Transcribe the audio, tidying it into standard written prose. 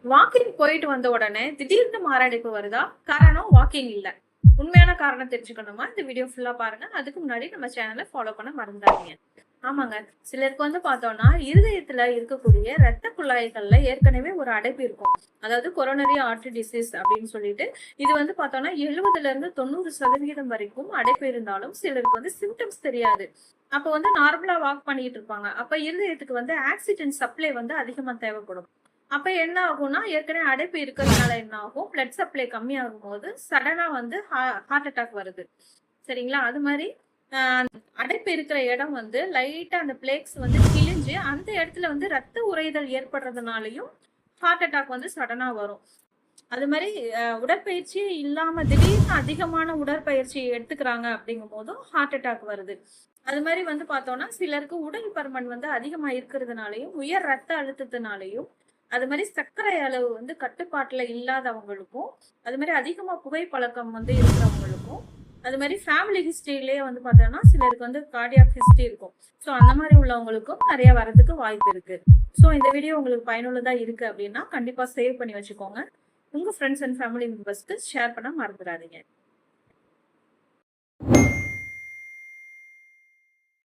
Walking போயிட்டு வந்த உடனே திடீர்னு மாரடைப்பு வருதா? காரணம் வாக்கிங் இல்ல. உண்மையான காரணம் தெரிஞ்சுக்கணுமா? இந்த வீடியோ ஃபுல்லா பாருங்க. அதுக்கு முன்னாடி நம்ம சேனலை ஃபாலோ பண்ண மறந்துடாதீங்க. ஆமாங்க. சிலருக்கு வந்து பார்த்தோம்னா, இருதயத்துல இருக்கக்கூடிய இரத்த குழாய்கள்ல ஏற்கனவே ஒரு அடைப்பு இருக்கும். அதாவது கொரோனரி ஆர்டரி டிசீஸ் அப்படின்னு சொல்லிட்டு, இது வந்து பார்த்தோம்னா 70ல இருந்து 90% வரைக்கும் அடைப்பு இருந்தாலும், சிலருக்கு வந்து சிம்டம்ஸ் தெரியாது. அப்ப வந்து நார்மலா வாக் பண்ணிட்டு இருப்பாங்க. அப்ப இருதயத்துக்கு வந்து ஆக்ஸிஜன் சப்ளை வந்து அதிகமா தேவைப்படும். அப்ப என்ன ஆகும்னா, ஏற்கனவே அடைப்பு இருக்கிறதுனால என்ன ஆகும், பிளட் சப்ளை கம்மியாகும்போது சடனா வந்து ஹார்ட் அட்டாக் வருது. சரிங்களா? அது மாரி அ அடைப்பு இருக்கிற இடம் வந்து லைட்டா அந்த பிளேக்ஸ் வந்து கிழிஞ்சு, அந்த இடத்துல வந்து ரத்த உறைதல் ஏற்படுறதுனாலயும் ஹார்ட் அட்டாக் வந்து சடனா வரும். அது மாரி உடற்பயிற்சியே இல்லாம திடீர்னு அதிகமான உடற்பயிற்சி எடுத்துக்கிறாங்க அப்படிங்கும்போதும் ஹார்ட் அட்டாக் வருது. அது மாரி வந்து பார்த்தோம்னா, சிலருக்கு உடல் பருமன் வந்து அதிகமா இருக்கிறதுனாலயும், உயர் ரத்த அழுத்தத்தினாலயும், அது மாரி சர்க்கரை அளவு வந்து கட்டுப்பாட்டுல இல்லாதவங்களுக்கும், அது மாரி அதிகமா புகைப்பழக்கம் வந்து இருக்கிறவங்களுக்கும், அது மாரி ஃபேமிலி ஹிஸ்டரியிலேயே வந்து பார்த்தோம்னா, சிலருக்கு வந்து கார்டியாக் ஹிஸ்டரி இருக்கும். ஸோ அந்த மாரி உள்ளவங்களுக்கும் நெறைய வரதுக்கு வாய்ப்பு இருக்கு. ஸோ இந்த வீடியோ உங்களுக்கு பயனுள்ளதா இருக்கு அப்படின்னா, கண்டிப்பா சேவ் பண்ணி வச்சுக்கோங்க. உங்க ஃப்ரெண்ட்ஸ் அண்ட் ஃபேமிலி மெம்பர்ஸ்க்கு ஷேர் பண்ண மறந்துடாதீங்க.